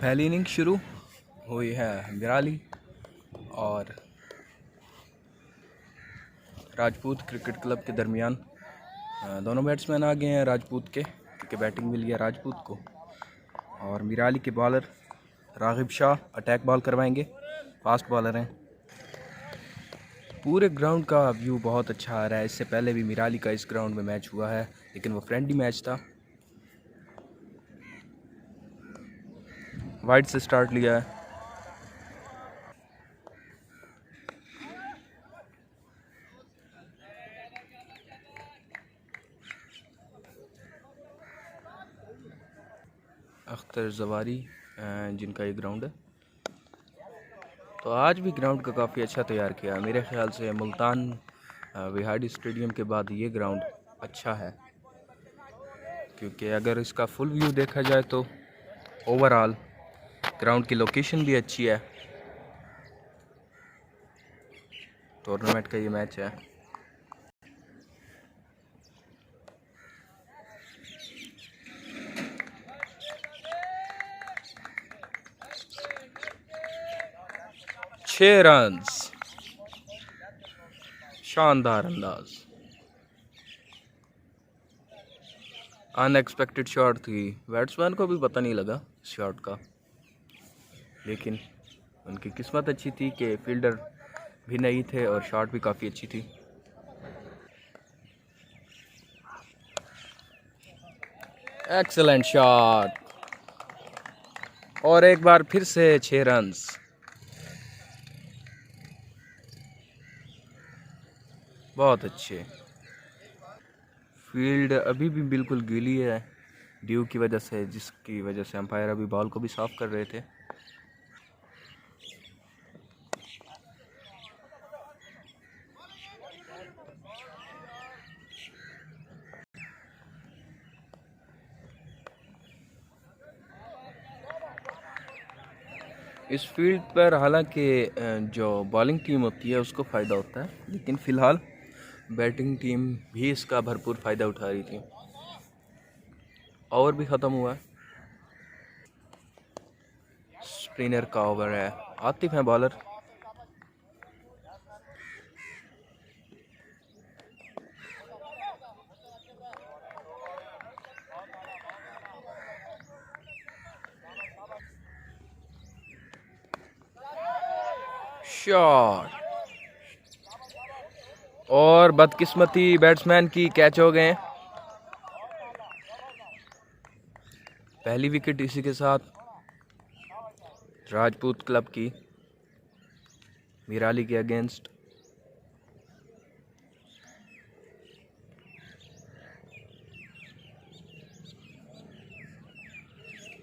पहली इनिंग शुरू हुई है मिराली और राजपूत क्रिकेट क्लब के दरमियान। दोनों बैट्समैन आ गए हैं राजपूत के, क्योंकि बैटिंग मिली है राजपूत को। और मिराली के बॉलर रागिब शाह अटैक बॉल करवाएंगे, फास्ट बॉलर हैं। पूरे ग्राउंड का व्यू बहुत अच्छा आ रहा है। इससे पहले भी मिराली का इस ग्राउंड में मैच हुआ है, लेकिन वो फ्रेंडली मैच था। वाइड से स्टार्ट लिया है। अख्तर जवारी जिनका ये ग्राउंड है। तो आज भी ग्राउंड का काफ़ी अच्छा तैयार किया। मेरे ख्याल से मुल्तान विहाड़ी स्टेडियम के बाद ये ग्राउंड अच्छा है, क्योंकि अगर इसका फुल व्यू देखा जाए तो ओवरऑल ग्राउंड की लोकेशन भी अच्छी है। टूर्नामेंट का ये मैच है। छह रन्स, शानदार अंदाज। अनएक्सपेक्टेड शॉट थी, बैट्समैन को भी पता नहीं लगा शॉट का, लेकिन उनकी किस्मत अच्छी थी कि फील्डर भी नहीं थे और शॉट भी काफ़ी अच्छी थी। एक्सीलेंट शॉट और एक बार फिर से 6 रन्स। बहुत अच्छे। फील्ड अभी भी बिल्कुल गीली है ड्यू की वजह से, जिसकी वजह से अंपायर अभी बॉल को भी साफ कर रहे थे। इस फील्ड पर हालांकि जो बॉलिंग टीम होती है उसको फ़ायदा होता है, लेकिन फ़िलहाल बैटिंग टीम भी इसका भरपूर फ़ायदा उठा रही थी। ओवर भी ख़त्म हुआ है। स्पिनर का ओवर है। आतिफ है बॉलर। शॉट और बदकिस्मती बैट्समैन की, कैच हो गए। पहली विकेट इसी के साथ राजपूत क्लब की मिराली के अगेंस्ट।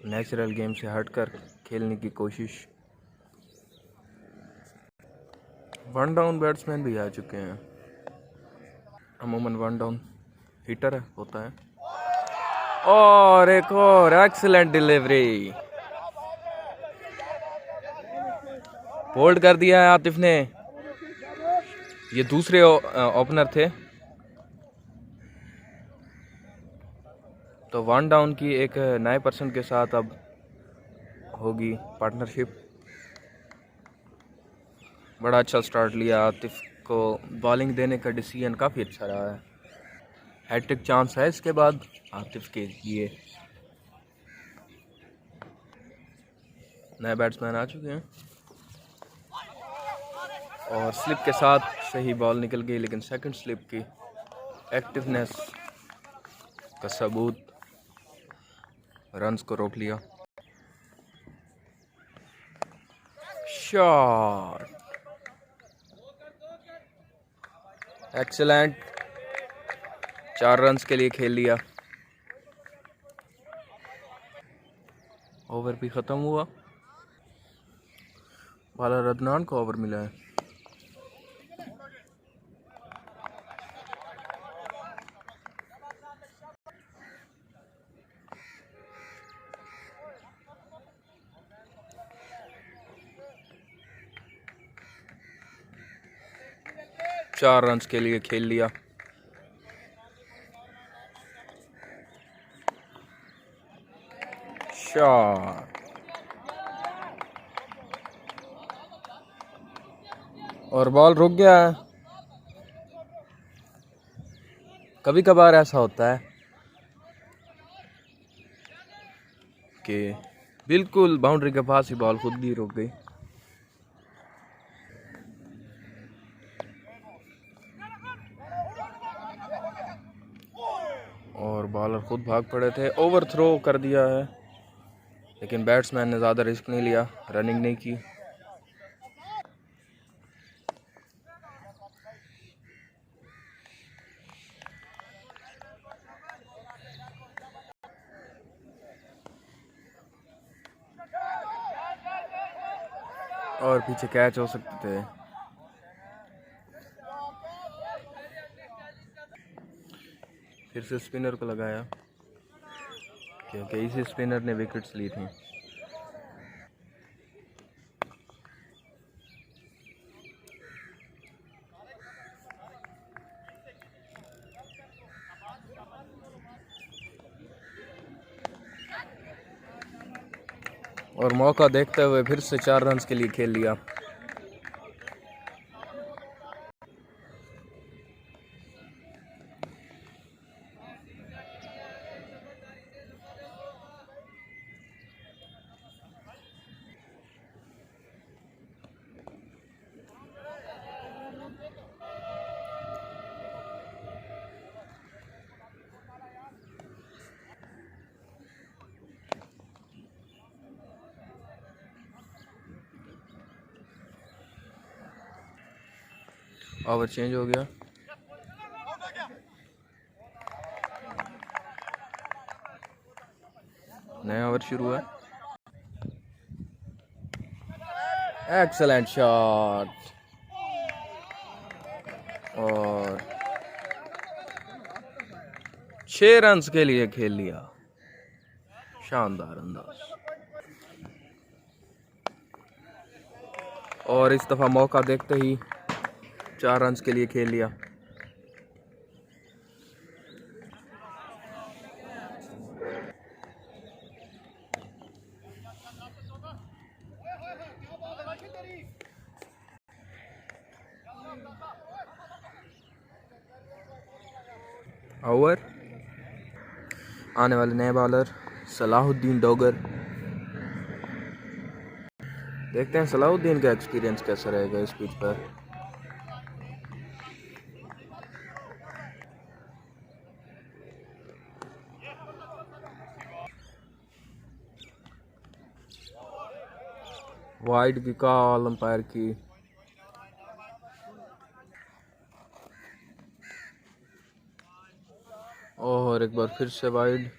नेचुरल गेम से हटकर खेलने की कोशिश। वन डाउन बैट्समैन भी आ चुके हैं। अमूमन वन डाउन हिटर होता है। और एक और एक्सीलेंट डिलीवरी, होल्ड कर दिया है आतिफ ने। ये दूसरे ओपनर थे। तो वन डाउन की एक नए पर्सन के साथ अब होगी पार्टनरशिप। बड़ा अच्छा स्टार्ट लिया। आतिफ को बॉलिंग देने का डिसीजन काफ़ी अच्छा रहा है। हैट्रिक चांस है इसके बाद आतिफ के लिए। नए बैट्समैन आ चुके हैं और स्लिप के साथ सही बॉल निकल गई, लेकिन सेकंड स्लिप की एक्टिवनेस का सबूत रन्स को रोक लिया। शॉट एक्सीलेंट, 4 रन्स के लिए खेल लिया। ओवर भी ख़त्म हुआ। बाला रदनान को ओवर मिला है। चार रन्स के लिए खेल लिया। शॉट और बॉल रुक गया है। कभी कभार ऐसा होता है कि बिल्कुल बाउंड्री के पास ही बॉल खुद ही रुक गई। और बॉलर खुद भाग पड़े थे, ओवर थ्रो कर दिया है, लेकिन बैट्समैन ने ज़्यादा रिस्क नहीं लिया, रनिंग नहीं की। और पीछे कैच हो सकते थे। फिर से स्पिनर को लगाया क्योंकि इसी स्पिनर ने विकेट्स ली थी। और मौका देखते हुए फिर से 4 रन के लिए खेल लिया। ओवर चेंज हो गया। नया ओवर शुरू है। एक्सेलेंट शॉट और 6 रन के लिए खेल लिया। शानदार अंदाज। और इस दफा मौका देखते ही 4 रन के लिए खेल लिया। ओवर आने वाले नए बॉलर सलाहुद्दीन डोगर। देखते हैं सलाहुद्दीन का एक्सपीरियंस कैसा रहेगा इस पिच पर। वाइड की कॉल अंपायर की। और एक बार फिर से वाइड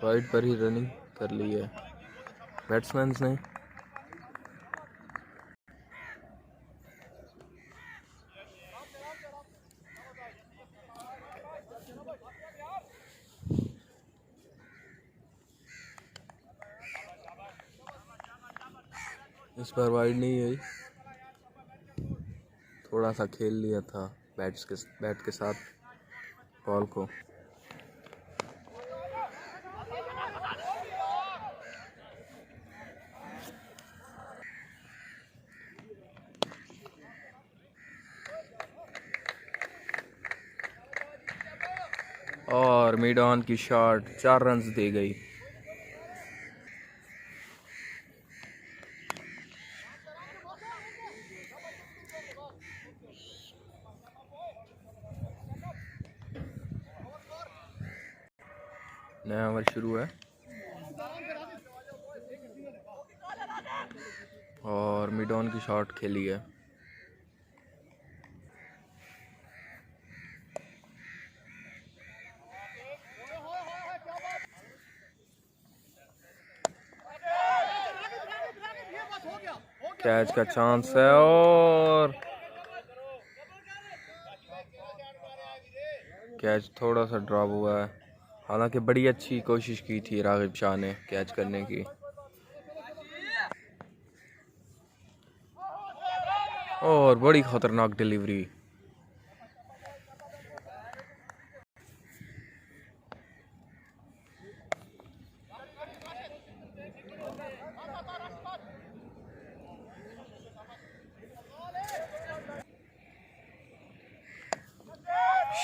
पर ही रनिंग कर ली है बैट्समैन ने। इस बार वाइड नहीं आई, थोड़ा सा खेल लिया था बैट के साथ बॉल को। और मिड ऑन की शॉट 4 रन दे गई। नया ओवर शुरू है और मिड ऑन की शॉट खेली है। कैच का चांस है और कैच थोड़ा सा ड्रॉप हुआ है। हालांकि बड़ी अच्छी कोशिश की थी रागिब शाह ने कैच करने की। और बड़ी खतरनाक डिलीवरी।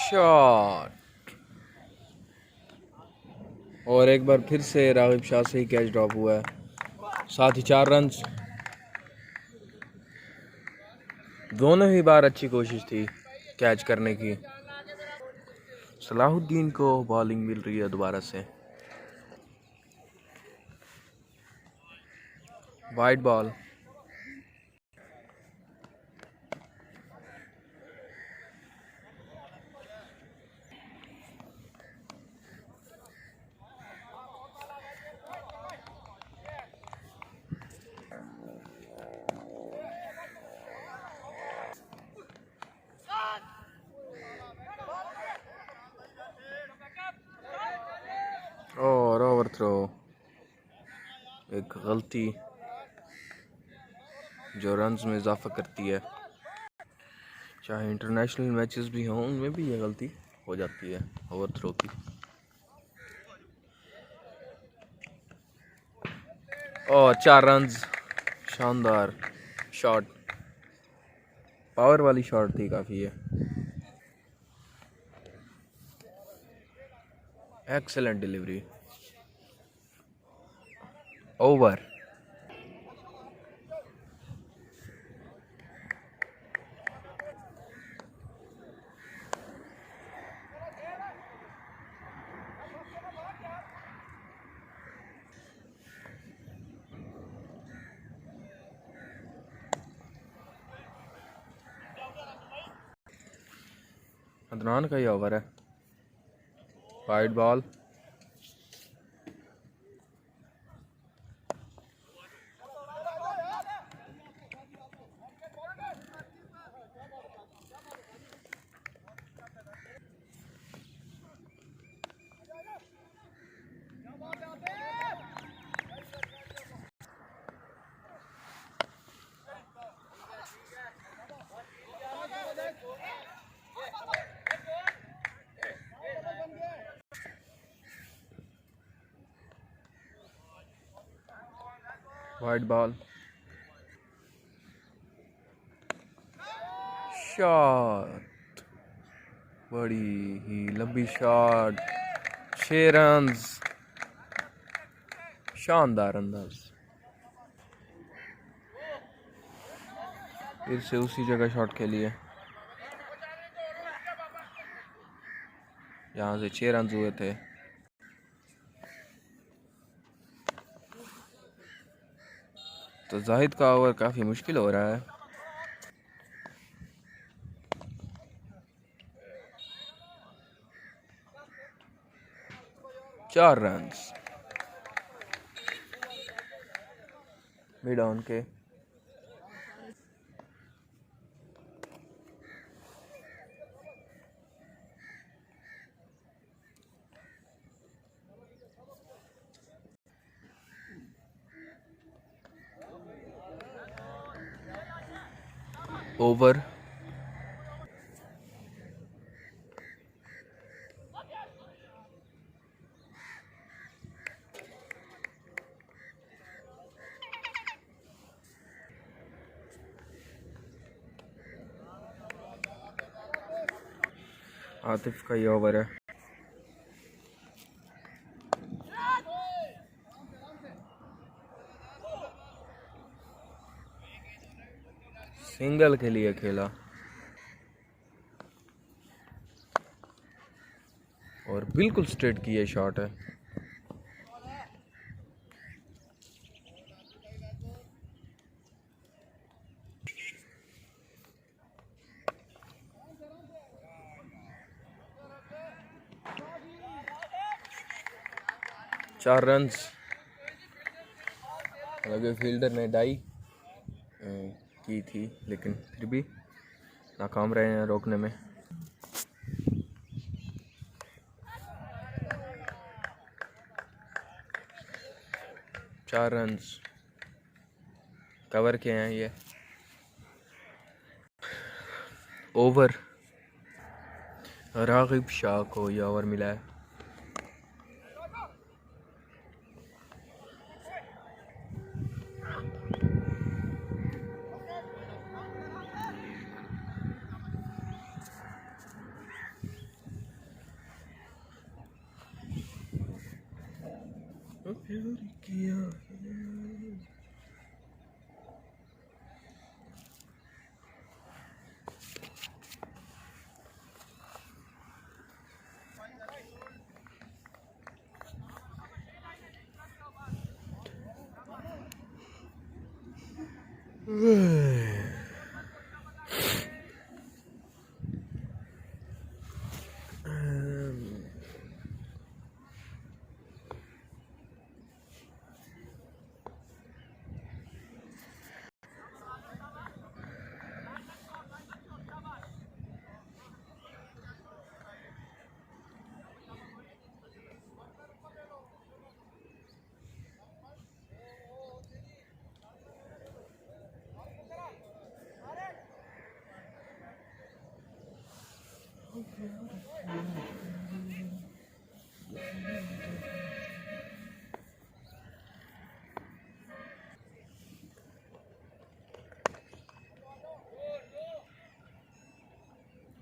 शॉट, और एक बार फिर से रागिब शाह से ही कैच ड्रॉप हुआ है, साथ ही 4 रन। दोनों ही बार अच्छी कोशिश थी कैच करने की। सलाहुद्दीन को बॉलिंग मिल रही है दोबारा से। वाइड बॉल, और ओवर थ्रो, एक गलती जो रन्स में इजाफा करती है। चाहे इंटरनेशनल मैचेस भी हों, उनमें भी ये गलती हो जाती है ओवर थ्रो की। और 4 रन्स, शानदार शॉट, पावर वाली शॉट थी काफ़ी है। Excellent delivery, over. अदनान का ही ओवर है, wide ball, wide ball, shot, बड़ी ही लंबी शॉट, 6 रन्स, शानदार अंदाज। फिर से उसी जगह शॉट खेली है, यहाँ से 6 रन हुए थे। तो जाहिद का ओवर काफ़ी मुश्किल हो रहा है। चार रन मिड ऑन के। ओवर, आतिफ का ये ओवर है। सिंगल के लिए खेला और बिल्कुल स्ट्रेट की ये शॉट है। चार रन्स, लगे फील्डर ने डाई की थी, लेकिन फिर भी नाकाम रहे हैं रोकने में। चार रन्स कवर के हैं ये। ओवर, रागिब शाह को ये ओवर मिला है। प्यार किया।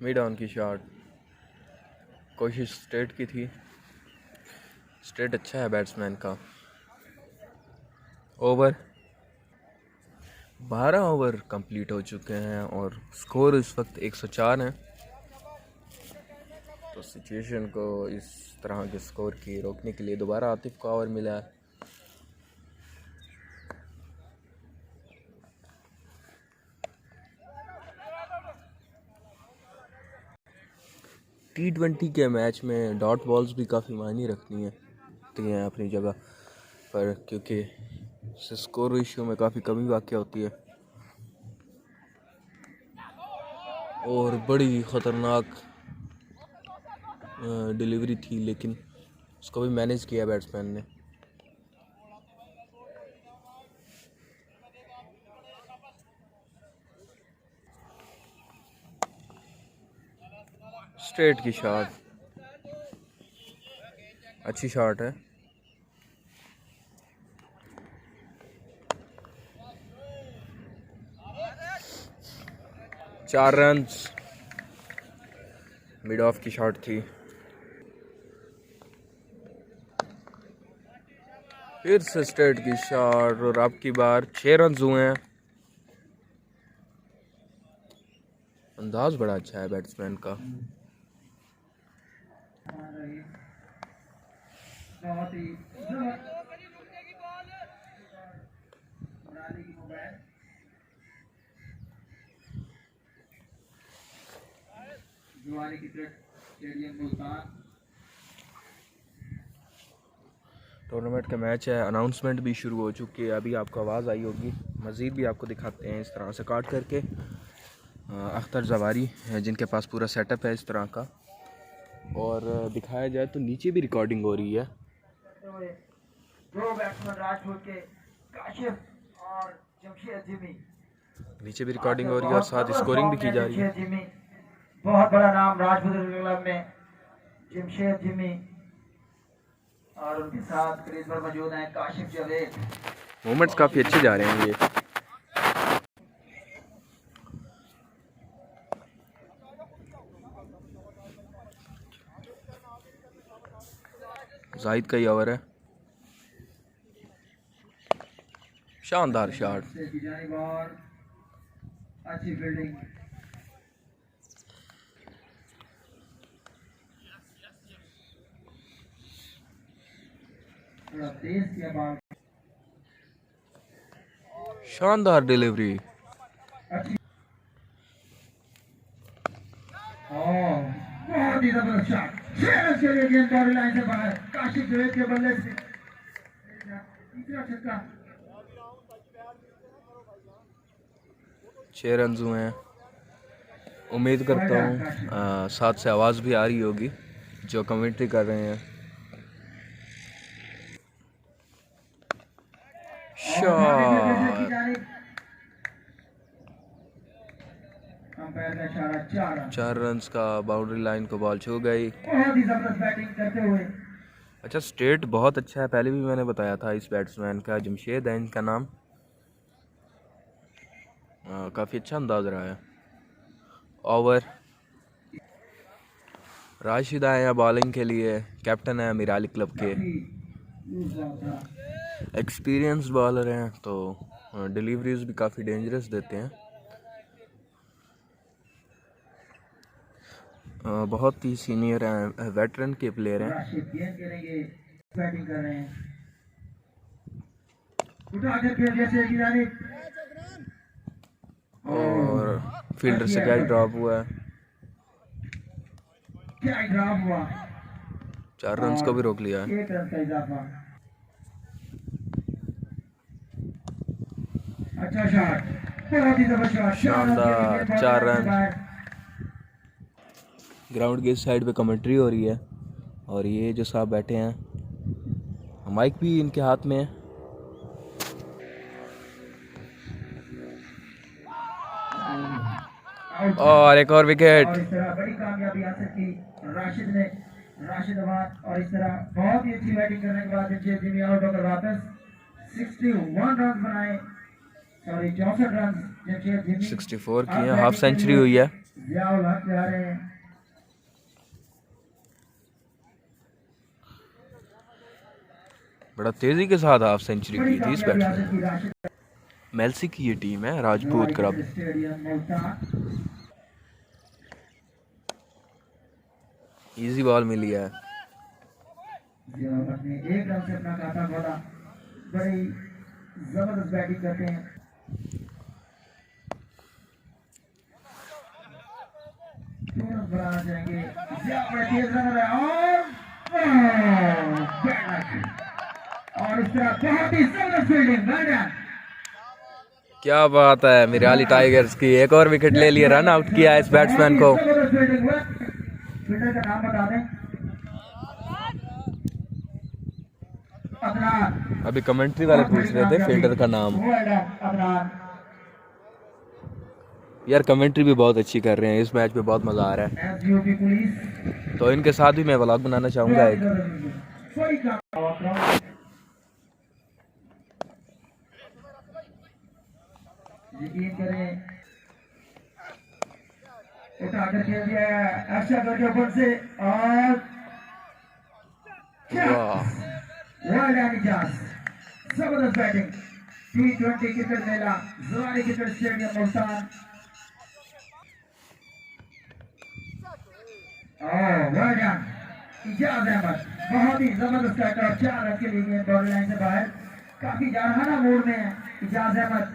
मिड ऑन की शॉट, कोशिश स्ट्रेट की थी। स्ट्रेट अच्छा है बैट्समैन का। ओवर 12 ओवर कंप्लीट हो चुके हैं और स्कोर इस वक्त 104 है। तो सिचुएशन को इस तरह के स्कोर की रोकने के लिए दोबारा आतिफ को ओवर मिला है। T20 के मैच में डॉट बॉल्स भी काफ़ी मायने रखती हैं अपनी जगह पर, क्योंकि इससे स्कोर रेशियो में काफ़ी कमी वाक़या होती है। और बड़ी ख़तरनाक डिलीवरी थी, लेकिन उसको भी मैनेज किया बैट्समैन ने। स्ट्रेट की शॉट, अच्छी शॉट है। चार रन्स, मिड ऑफ की शॉट थी। फिर से स्ट्रेट की शॉट और अब की बार 6 रन्स हुए हैं। अंदाज बड़ा अच्छा है बैट्समैन का। टूर्नामेंट का मैच है, अनाउंसमेंट भी शुरू हो चुकी है। अभी आपको आवाज़ आई होगी, मज़ीद भी आपको दिखाते हैं इस तरह से काट करके। अख्तर जवारी है जिनके पास पूरा सेटअप है इस तरह का, और दिखाया जाए तो नीचे भी रिकॉर्डिंग हो रही है। नीचे भी रिकॉर्डिंग हो रही है और साथ स्कोरिंग भी की जा रही है। बहुत बड़ा नाम राजपुत्र क्लब में जमशेद जिमी, और उनके साथ क्रीज पर मौजूद हैं काशिफ जावेद। मोमेंट्स काफ़ी अच्छे जा रहे हैं ये। जाहिद का ही ओवर है। शानदार शॉट, अच्छी फील्डिंग। शानदार डिलीवरी। बहुत ही जबरदस्त शॉट, 6 रन के लिए गेंद बाउंड्री लाइन से बाहर। काशिफ जावेद के बल्ले से तीसरा छक्का। 6 रन हुए हैं। उम्मीद करता हूँ साथ से आवाज़ भी आ रही होगी जो कमेंट्री कर रहे हैं। शॉट, 4 रन का बाउंड्री लाइन को बॉल छू गई। बहुत ही जबरदस्त बैटिंग करते हुए। अच्छा, स्टेट बहुत अच्छा है, पहले भी मैंने बताया था इस बैट्समैन का, जमशेद है इनका नाम। काफ़ी अच्छा अंदाज रहा है। ओवर, राशिद आए हैं बॉलिंग के लिए, कैप्टन है अमीर अली क्लब के। दूसरा था। एक्सपीरियंस बॉलर हैं तो डिलीवरीज भी काफ़ी डेंजरस देते हैं। बहुत ही सीनियर हैं, वेटरन के प्लेयर हैं। राशिद गेंद करेंगे, बैटिंग कर रहे हैं। उठाकर खेल जैसे की जानिब और फील्डर से कैच ड्रॉप हुआ है। क्या ड्रॉप हुआ, 4 रन्स को भी रोक लिया है। 1 रन का इजाफा। अच्छा शॉट, बहुत ही जबरदस्त शॉट, शानदार 4 रन। ग्राउंड के इस साइड पे कमेंट्री हो रही है और ये जो साहब बैठे हैं माइक भी इनके हाथ में है। और एक और विकेट। और इस तरह बड़ी कामयाबी हासिल की राशिद ने, राशिद अवान। और इस तरह बहुत ही अच्छी बैटिंग करने के बाद जमशेद जिमी आउट होकर वापस 61 रन बनाए, सॉरी 64 रन जमशेद जिमी 64 की है, हाफ सेंचुरी हुई है। जियाउल हक जा रहे हैं। बड़ा तेजी के साथ हाफ सेंचुरी बड़ी की थी इस कामयाबी हासिल बैट्समैन की ने। राशिद। मेल्सी की ये टीम है, Rajput club. Stadium Multan. Easy ball मिली है। जियाउल हक ने 1 रन से अपना खाता खोला। बड़ी जबरदस्त बैटिंग करते हैं। बनाना चाहेंगे, तेज रन और इस तरह बहुत ही जबरदस्त फील्डिंग। क्या बात है, मिराली टाइगर्स की एक और विकेट ले लिए, रन आउट किया इस बैट्समैन को। फील्डर का नाम बता दें। अदनान। अभी कमेंट्री वाले पूछ रहे थे फील्डर का नाम। अदनान। यार कमेंट्री भी बहुत अच्छी कर रहे हैं, इस मैच पे बहुत मजा आ रहा है। एसजीओपी पुलिस। तो इनके साथ भी मैं व्लॉग बनाना चाहूंगा एक। यकीन करें, उठाकर खेल दिया है अर्शद के ऊपर से और जबरदस्त बैटिंग। T20 क्रिकेट मेला, ज़वारी क्रिकेट स्टेडियम मुल्तान। इजाज अहमद बहुत ही जबरदस्त कैटर, 4 रन के लिए गेंद बाउंड्री लाइन से बाहर। काफी जारहाना मूड में है इजाज अहमद।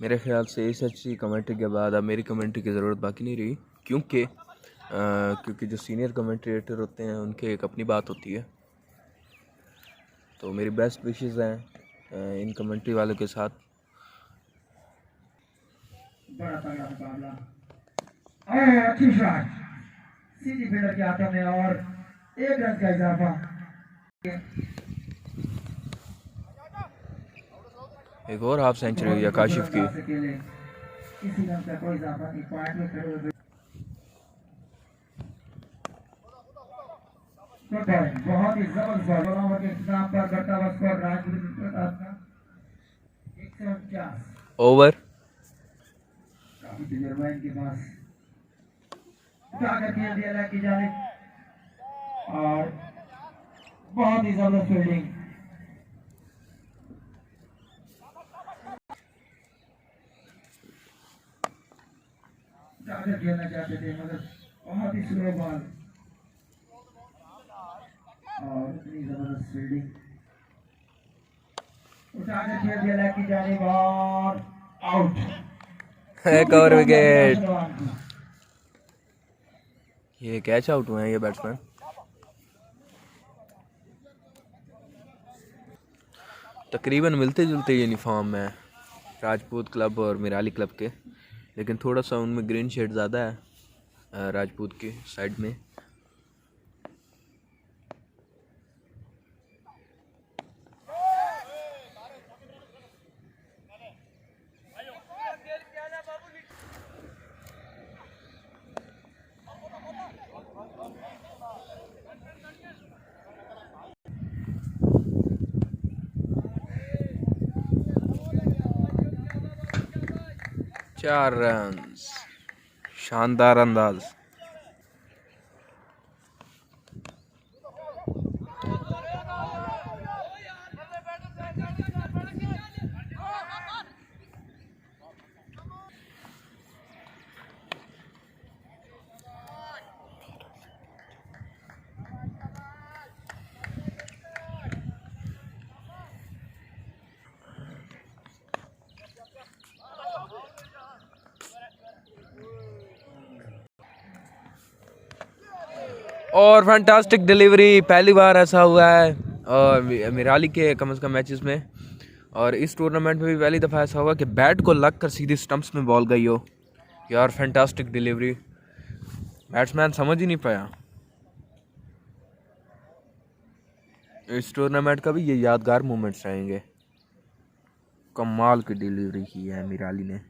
मेरे ख्याल से इस अच्छी कमेंट्री के बाद अब मेरी कमेंट्री की ज़रूरत बाकी नहीं रही, क्योंकि जो सीनियर कमेंट्रेटर होते हैं उनके एक अपनी बात होती है। तो मेरी बेस्ट विशेस हैं इन कमेंट्री वालों के साथ। बड़ा तगड़ा मुकाबला और अच्छी शॉट सीधी फील्डर के हाथों में और 1 रन का इजाफा। एक और हाफ सेंचुरी हुई है काशिफ की। किसी रन का कोई इजाफा नहीं, पॉइंट में खड़े हुए। बहुत ही जबरदस्त बॉल ओवर के खिलाफ पर करता हुआ स्कोर राजपूत का 149 ओवर। काफी तजुर्बा इनके पास। उठाकर खेल दिया लेग की जानिब और बहुत ही जबरदस्त फील्डिंग। उठाकर खेलना चाहते थे मगर बहुत ही स्लो बॉल और इतनी जबरदस्त फील्डिंग। उठाकर खेल दिया लेग की जानिब और आउट। एक और विकेट। ये कैच आउट हुए हैं ये बैट्समैन। तकरीबन मिलते जुलते यूनिफॉर्म है राजपूत क्लब और मिराली क्लब के, लेकिन थोड़ा सा उनमें ग्रीन शेड ज़्यादा है राजपूत के साइड में। चार रन्स, शानदार अंदाज। और फैंटास्टिक डिलीवरी, पहली बार ऐसा हुआ है और मिराली के कम से कम मैचेस में, और इस टूर्नामेंट में भी पहली दफ़ा ऐसा हुआ कि बैट को लग कर सीधी स्टंप्स में बॉल गई हो। यार फैंटास्टिक डिलीवरी, बैट्समैन समझ ही नहीं पाया। इस टूर्नामेंट का भी ये यादगार मोमेंट्स रहेंगे। कमाल की डिलीवरी की है मिराली ने।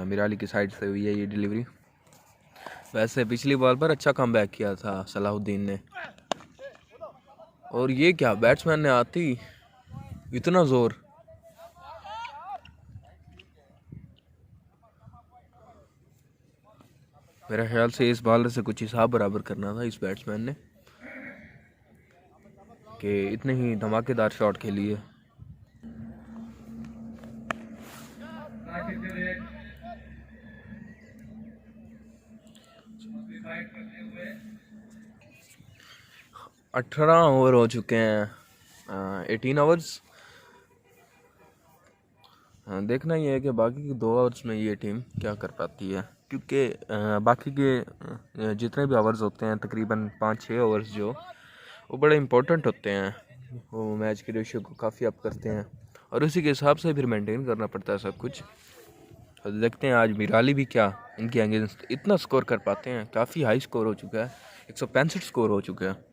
मिराली की साइड से हुई है ये डिलीवरी। वैसे पिछली बॉल पर अच्छा कमबैक किया था सलाहुद्दीन ने। और ये क्या, बैट्समैन ने आती इतना जोर। मेरे ख्याल से इस बॉलर से कुछ हिसाब बराबर करना था इस बैट्समैन ने कि इतने ही धमाकेदार शॉट खेली है। अठारह ओवर हो चुके हैं, 18 ओवर्स। देखना ही है कि बाकी के 2 ओवर्स में ये टीम क्या कर पाती है, क्योंकि बाकी के जितने भी ओवर्स होते हैं तकरीबन 5-6 ओवर्स जो वो बड़े इंपॉर्टेंट होते हैं, वो मैच की रेशियो को काफ़ी अप करते हैं और उसी के हिसाब से फिर मेंटेन करना पड़ता है सब कुछ। तो देखते हैं आज मिराली भी क्या इनके अगेंस्ट इतना स्कोर कर पाते हैं। काफ़ी हाई स्कोर हो चुका है, 165 स्कोर हो चुका है।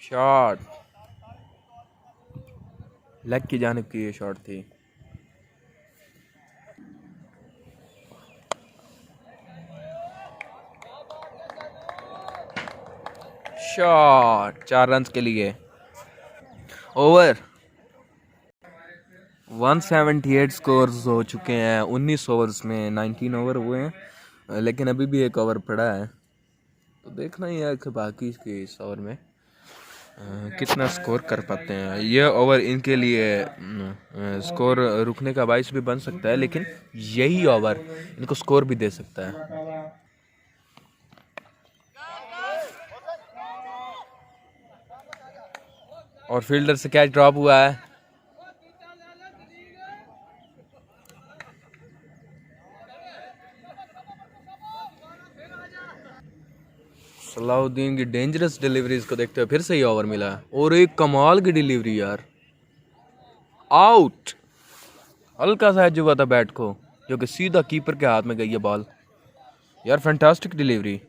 शॉट लेग की जानिब की ये शॉट थी। शॉट 4 रन के लिए। ओवर 178 स्कोर्स हो चुके हैं 19 ओवर्स में। 19 ओवर हुए हैं लेकिन अभी भी एक ओवर पड़ा है, तो देखना ही है कि बाकी के इस ओवर में कितना स्कोर कर पाते हैं। ये ओवर इनके लिए स्कोर रुकने का बाइस भी बन सकता है, लेकिन यही ओवर इनको स्कोर भी दे सकता है। और फील्डर से कैच ड्रॉप हुआ है। सलाहुद्दीन की डेंजरस डिलीवरीज को देखते हुए फिर से ही ओवर मिला है और एक कमाल की डिलीवरी यार, आउट। हल्का सा एज हुआ था बैट को, जो कि सीधा कीपर के हाथ में गई है बॉल। यार फैंटास्टिक डिलीवरी।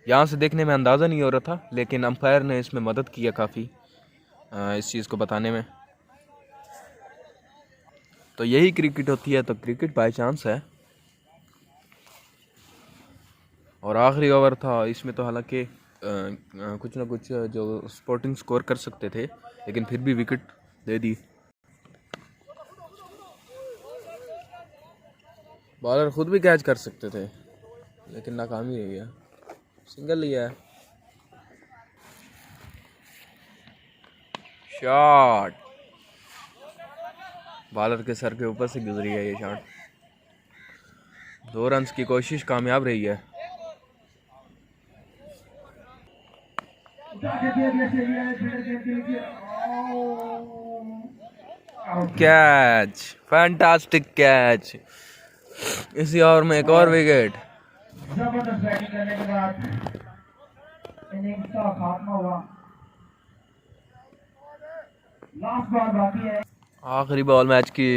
यहाँ से देखने में अंदाज़ा नहीं हो रहा था, लेकिन अंपायर ने इसमें मदद किया काफ़ी इस चीज़ को बताने में। तो यही क्रिकेट होती है, तो क्रिकेट बाय चांस है। और आखिरी ओवर था इसमें, तो हालांकि कुछ ना कुछ जो स्पोर्टिंग स्कोर कर सकते थे, लेकिन फिर भी विकेट दे दी। बॉलर खुद भी कैच कर सकते थे, लेकिन नाकामी रही है। सिंगल लिया है। शॉट बॉलर के सर के ऊपर से गुजरी है ये शॉट। 2 रन की कोशिश कामयाब रही है। Catch, fantastic catch. इसी ओवर में एक और विकेट। जबरदस्त बैटिंग करने के बाद इनिंग्स का खात्मा हुआ। लास्ट बॉल बाकी है, आखिरी बॉल मैच की।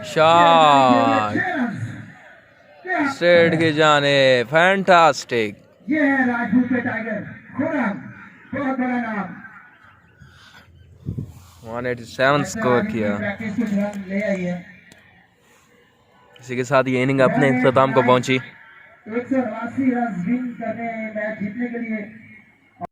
शॉट स्ट्रेट की जाने, फैंटास्टिक। ये है राजपूत के टाइगर खुरम, बहुत बड़ा नाम। 187 स्कोर किया। प्रैक्टिस कुछ रन ले आई है। इसी के साथ ये इनिंग अपने इख्तिताम को पहुंची। 189 रन विन करने हैं मैच जीतने के लिए।